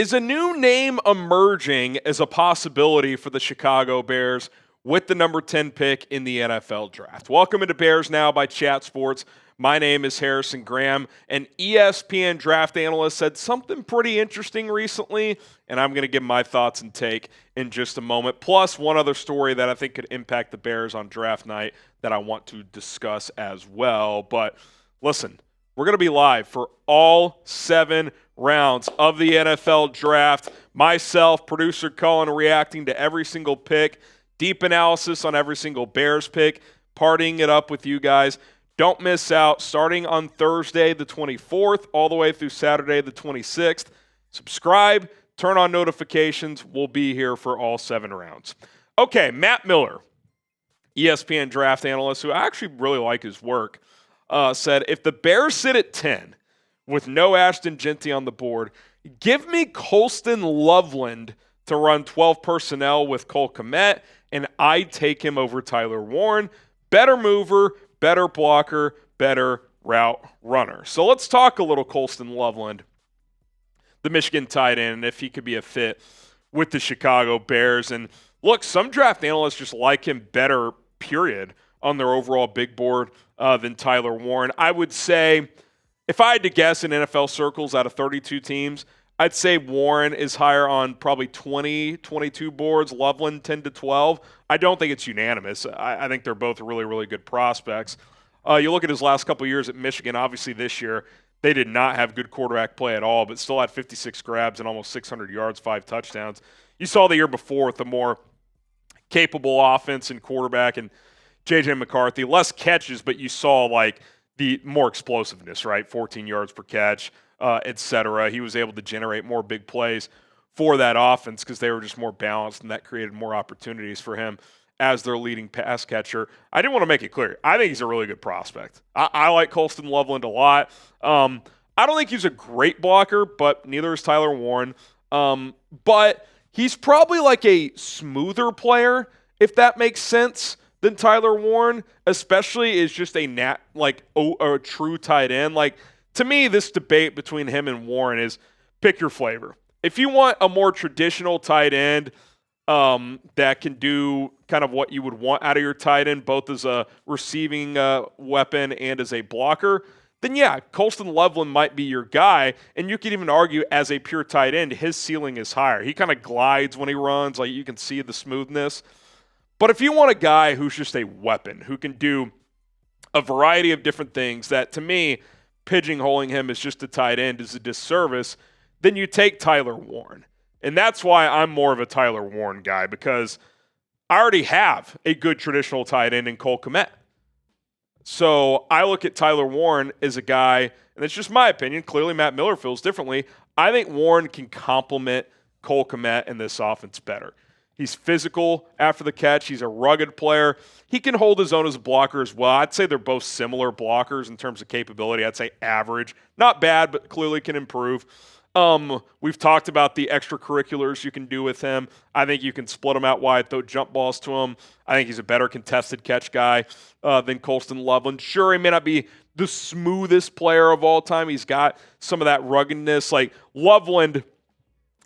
Is a new name emerging as a possibility for the Chicago Bears with the number 10 pick in the NFL draft? Welcome into Bears Now by Chat Sports. My name is Harrison Graham. An ESPN draft analyst said something pretty interesting recently, and I'm going to give my thoughts and take in just a moment. Plus, one other story that I think could impact the Bears on draft night that I want to discuss as well. But listen, we're going to be live for all 7 rounds of the NFL draft. Myself, producer Colin, reacting to every single pick. Deep analysis on every single Bears pick. Partying it up with you guys. Don't miss out. Starting on Thursday the 24th all the way through Saturday the 26th. Subscribe. Turn on notifications. We'll be here for all 7 rounds. Okay, Matt Miller, ESPN draft analyst, who I actually really like his work, said, if the Bears sit at 10 with no Ashton Jeanty on the board, give me Colston Loveland to run 12 personnel with Cole Kmet, and I'd take him over Tyler Warren. Better mover, better blocker, better route runner. So let's talk a little Colston Loveland, the Michigan tight end, and if he could be a fit with the Chicago Bears. And look, some draft analysts just like him better, period, on their overall big board than Tyler Warren. I would say, if I had to guess in NFL circles out of 32 teams, I'd say Warren is higher on probably 20, 22 boards, Loveland 10 to 12. I don't think it's unanimous. I think they're both really, really good prospects. You look at his last couple of years at Michigan, obviously this year, they did not have good quarterback play at all, but still had 56 grabs and almost 600 yards, 5 touchdowns. You saw the year before with the more capable offense and quarterback and J.J. McCarthy, less catches, but you saw like the more explosiveness, right? 14 yards per catch, et cetera. He was able to generate more big plays for that offense because they were just more balanced, and that created more opportunities for him as their leading pass catcher. I didn't want to make it clear. I think he's a really good prospect. I like Colston Loveland a lot. I don't think he's a great blocker, but neither is Tyler Warren. But he's probably like a smoother player, if that makes sense, than Tyler Warren, especially is just a true tight end. Like, to me, this debate between him and Warren is pick your flavor. If you want a more traditional tight end that can do kind of what you would want out of your tight end, both as a receiving weapon and as a blocker, then yeah, Colston Loveland might be your guy. And you could even argue as a pure tight end, his ceiling is higher. He kind of glides when he runs, like you can see the smoothness. But if you want a guy who's just a weapon, who can do a variety of different things that, to me, pigeonholing him as just a tight end is a disservice, then you take Tyler Warren. And that's why I'm more of a Tyler Warren guy, because I already have a good traditional tight end in Cole Kmet. So I look at Tyler Warren as a guy, and it's just my opinion. Clearly Matt Miller feels differently. I think Warren can complement Cole Kmet in this offense better. He's physical after the catch. He's a rugged player. He can hold his own as a blocker as well. I'd say they're both similar blockers in terms of capability. I'd say average. Not bad, but clearly can improve. We've talked about the extracurriculars you can do with him. I think you can split him out wide, throw jump balls to him. I think he's a better contested catch guy than Colston Loveland. Sure, he may not be the smoothest player of all time. He's got some of that ruggedness. Like Loveland,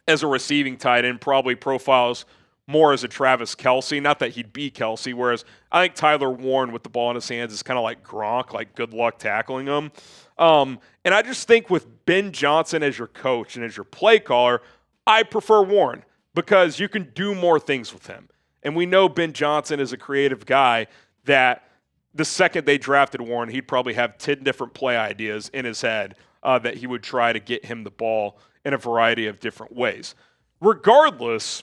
as a receiving tight end, probably profiles more as a Travis Kelce. Not that he'd be Kelce, whereas I think Tyler Warren with the ball in his hands is kind of like Gronk, like good luck tackling him. And I just think with Ben Johnson as your coach and as your play caller, I prefer Warren because you can do more things with him. And we know Ben Johnson is a creative guy that the second they drafted Warren, he'd probably have 10 different play ideas in his head that he would try to get him the ball in a variety of different ways. Regardless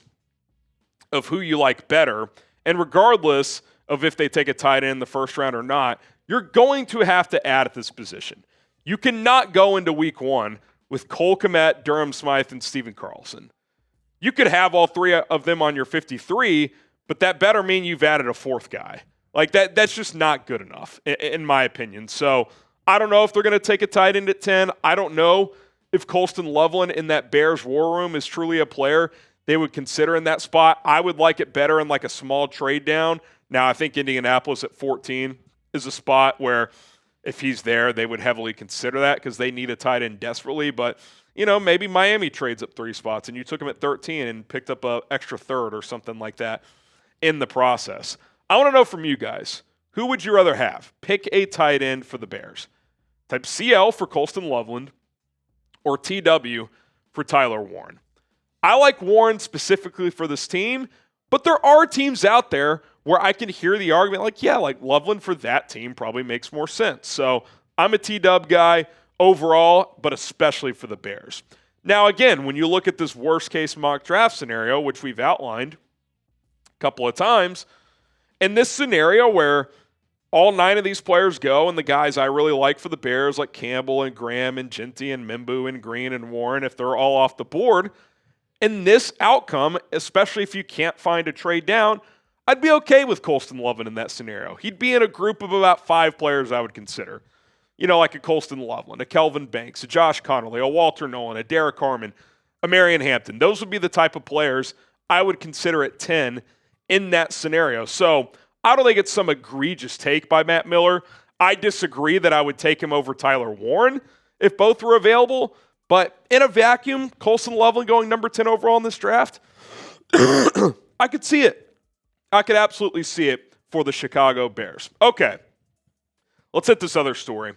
of who you like better, and regardless of if they take a tight end in the first round or not, you're going to have to add at this position. You cannot go into week 1 with Cole Kmet, Durham Smythe, and Steven Carlson. You could have all 3 of them on your 53, but that better mean you've added a 4th guy. Like that's just not good enough, in my opinion. So I don't know if they're going to take a tight end at 10. I don't know if Colston Loveland in that Bears war room is truly a player they would consider in that spot. I would like it better in like a small trade down. Now, I think Indianapolis at 14 is a spot where if he's there, they would heavily consider that because they need a tight end desperately. But maybe Miami trades up 3 spots and you took him at 13 and picked up an extra third or something like that in the process. I want to know from you guys, who would you rather have? Pick a tight end for the Bears. Type CL for Colston Loveland or TW for Tyler Warren. I like Warren specifically for this team, but there are teams out there where I can hear the argument like Loveland for that team probably makes more sense. So I'm a TW guy overall, but especially for the Bears. Now, again, when you look at this worst-case mock draft scenario, which we've outlined a couple of times, in this scenario where all 9 of these players go and the guys I really like for the Bears, like Campbell and Graham and Jeanty and Mimbu and Green and Warren, if they're all off the board, in this outcome, especially if you can't find a trade down, I'd be okay with Colston Loveland in that scenario. He'd be in a group of about 5 players I would consider. Like a Colston Loveland, a Kelvin Banks, a Josh Connolly, a Walter Nolan, a Derek Harmon, a Marion Hampton. Those would be the type of players I would consider at 10 in that scenario. So I don't think it's some egregious take by Matt Miller. I disagree that I would take him over Tyler Warren if both were available. But in a vacuum, Colston Loveland going number 10 overall in this draft, I could see it. I could absolutely see it for the Chicago Bears. Okay, let's hit this other story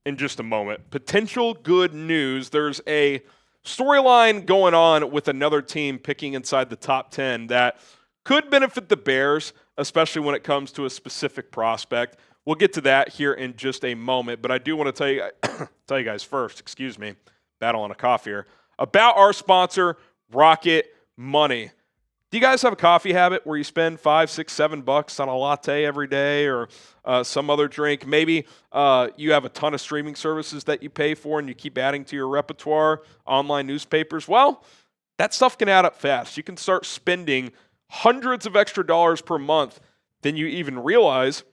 in just a moment. Potential good news. There's a storyline going on with another team picking inside the top 10 that could benefit the Bears, especially when it comes to a specific prospect. We'll get to that here in just a moment, but I do want to tell you guys first, battle on a cough here, about our sponsor, Rocket Money. Do you guys have a coffee habit where you spend $5, $6, $7 on a latte every day or some other drink? Maybe you have a ton of streaming services that you pay for and you keep adding to your repertoire, online newspapers. Well, that stuff can add up fast. You can start spending hundreds of extra dollars per month than you even realize.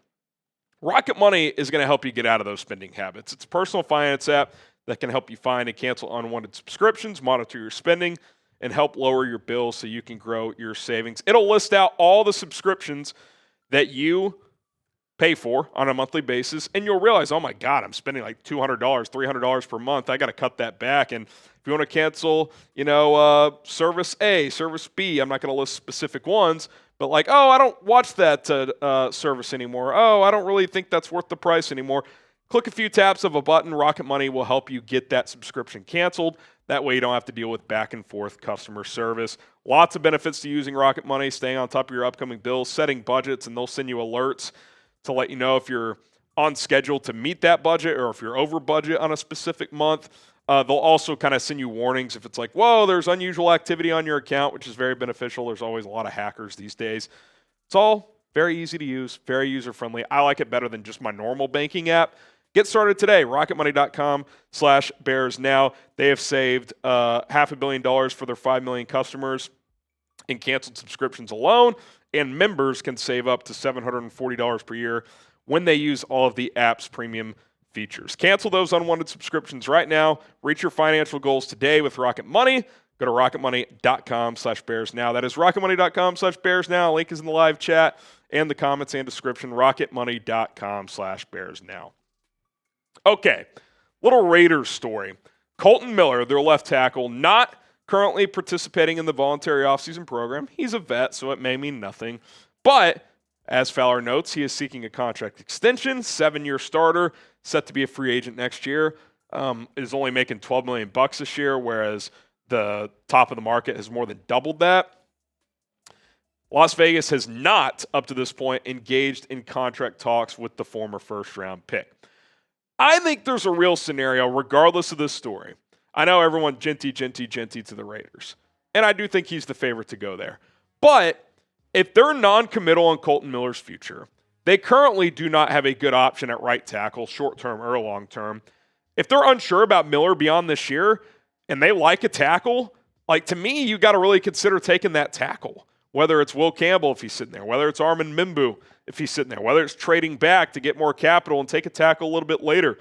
Rocket Money is going to help you get out of those spending habits. It's a personal finance app that can help you find and cancel unwanted subscriptions, monitor your spending, and help lower your bills so you can grow your savings. It'll list out all the subscriptions that you pay for on a monthly basis, and you'll realize, oh my God, I'm spending like $200, $300 per month. I got to cut that back. And if you want to cancel, service A, service B, I'm not going to list specific ones, but I don't watch that service anymore. Oh, I don't really think that's worth the price anymore. Click a few taps of a button. Rocket Money will help you get that subscription canceled. That way you don't have to deal with back and forth customer service. Lots of benefits to using Rocket Money, staying on top of your upcoming bills, setting budgets, and they'll send you alerts to let you know if you're on schedule to meet that budget or if you're over budget on a specific month. They'll also kind of send you warnings if it's like, whoa, there's unusual activity on your account, which is very beneficial. There's always a lot of hackers these days. It's all very easy to use, very user-friendly. I like it better than just my normal banking app. Get started today, rocketmoney.com/Bears now. They have saved $500 million for their 5 million customers in canceled subscriptions alone, and members can save up to $740 per year when they use all of the app's premium features. Cancel those unwanted subscriptions right now. Reach your financial goals today with Rocket Money. Go to rocketmoney.com/Bears now. That is rocketmoney.com/Bears now. Link is in the live chat and the comments and description. rocketmoney.com/Bears now. Okay, little Raiders story. Colton Miller, their left tackle, not currently participating in the voluntary offseason program. He's a vet, so it may mean nothing. But, as Fowler notes, he is seeking a contract extension, 7-year starter, set to be a free agent next year. Is only making $12 million this year, whereas the top of the market has more than doubled that. Las Vegas has not, up to this point, engaged in contract talks with the former first-round pick. I think there's a real scenario, regardless of this story. I know everyone Jeanty to the Raiders. And I do think he's the favorite to go there. But if they're non-committal on Colton Miller's future, they currently do not have a good option at right tackle, short-term or long-term. If they're unsure about Miller beyond this year and they like a tackle, to me, you got to really consider taking that tackle. Whether it's Will Campbell if he's sitting there, whether it's Armin Mimbu if he's sitting there, whether it's trading back to get more capital and take a tackle a little bit later.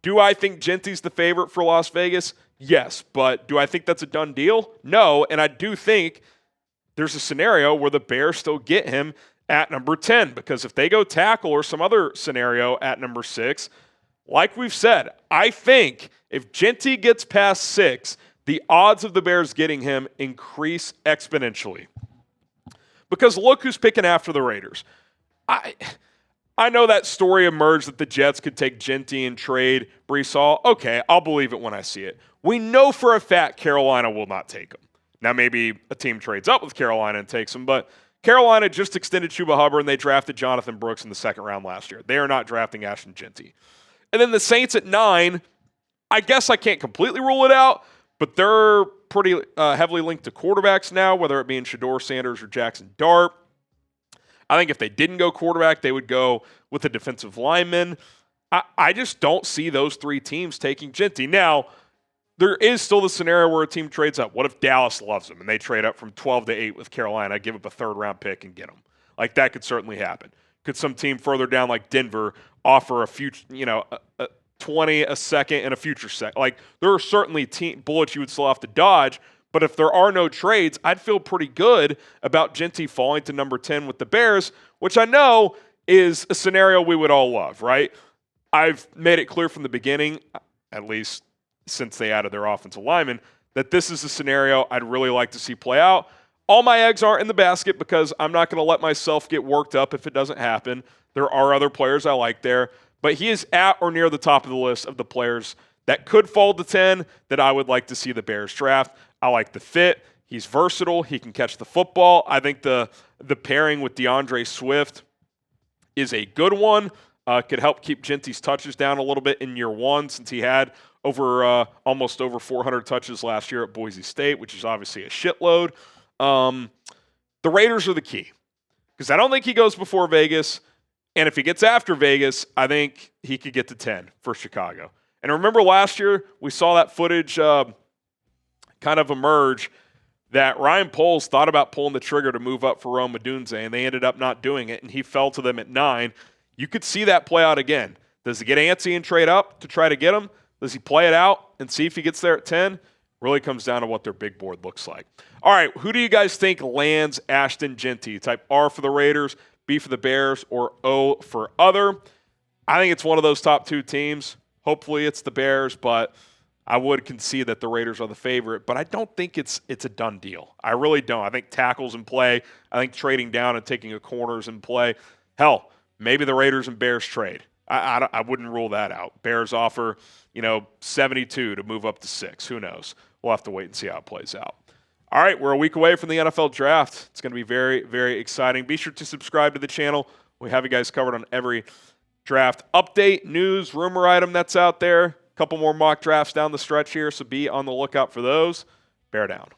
Do I think Jeanty's the favorite for Las Vegas? Yes, but do I think that's a done deal? No, and I do think there's a scenario where the Bears still get him at number 10, because if they go tackle or some other scenario at number 6, like we've said, I think If Jeanty gets past 6, the odds of the Bears getting him increase exponentially. Because look who's picking after the Raiders. I know that story emerged that the Jets could take Jeanty and trade Breece Hall. Okay, I'll believe it when I see it. We know for a fact Carolina will not take him. Now, maybe a team trades up with Carolina and takes him, but Carolina just extended Chuba Hubbard and they drafted Jonathan Brooks in the second round last year. They are not drafting Ashton Jeanty. And then the Saints at 9, I guess I can't completely rule it out, but they're pretty heavily linked to quarterbacks now, whether it be in Shedeur Sanders or Jackson Dart. I think if they didn't go quarterback, they would go with a defensive lineman. I just don't see those 3 teams taking Jeanty. Now, there is still the scenario where a team trades up. What if Dallas loves him and they trade up from 12 to 8 with Carolina, give up a third-round pick and get him? Like, that could certainly happen. Could some team further down like Denver offer a future, a 20, a second, and a future second? Like, there are certainly bullets you would still have to dodge, but if there are no trades, I'd feel pretty good about Jeanty falling to number 10 with the Bears, which I know is a scenario we would all love, right? I've made it clear from the beginning, at least since they added their offensive lineman, that this is a scenario I'd really like to see play out. All my eggs aren't in the basket because I'm not going to let myself get worked up if it doesn't happen. There are other players I like there, but he is at or near the top of the list of the players that could fall to 10 that I would like to see the Bears draft. I like the fit. He's versatile. He can catch the football. I think the pairing with DeAndre Swift is a good one. Could help keep Jeanty's touches down a little bit in year 1 since he had almost over 400 touches last year at Boise State, which is obviously a shitload. The Raiders are the key because I don't think he goes before Vegas. And if he gets after Vegas, I think he could get to 10 for Chicago. And remember last year, we saw that footage kind of emerge that Ryan Poles thought about pulling the trigger to move up for Rome Odunze, and they ended up not doing it, and he fell to them at 9. You could see that play out again. Does he get antsy and trade up to try to get him? Does he play it out and see if he gets there at 10? Really comes down to what their big board looks like. All right, who do you guys think lands Ashton Jeanty? Type R for the Raiders, B for the Bears, or O for other. I think it's one of those top 2 teams. Hopefully it's the Bears, but I would concede that the Raiders are the favorite, but I don't think it's a done deal. I really don't. I think tackles in play. I think trading down and taking a corner is in play. Hell, maybe the Raiders and Bears trade. I wouldn't rule that out. Bears offer, 72 to move up to 6. Who knows? We'll have to wait and see how it plays out. All right, we're a week away from the NFL draft. It's going to be very, very exciting. Be sure to subscribe to the channel. We have you guys covered on every draft update, news, rumor item that's out there. A couple more mock drafts down the stretch here, so be on the lookout for those. Bear down.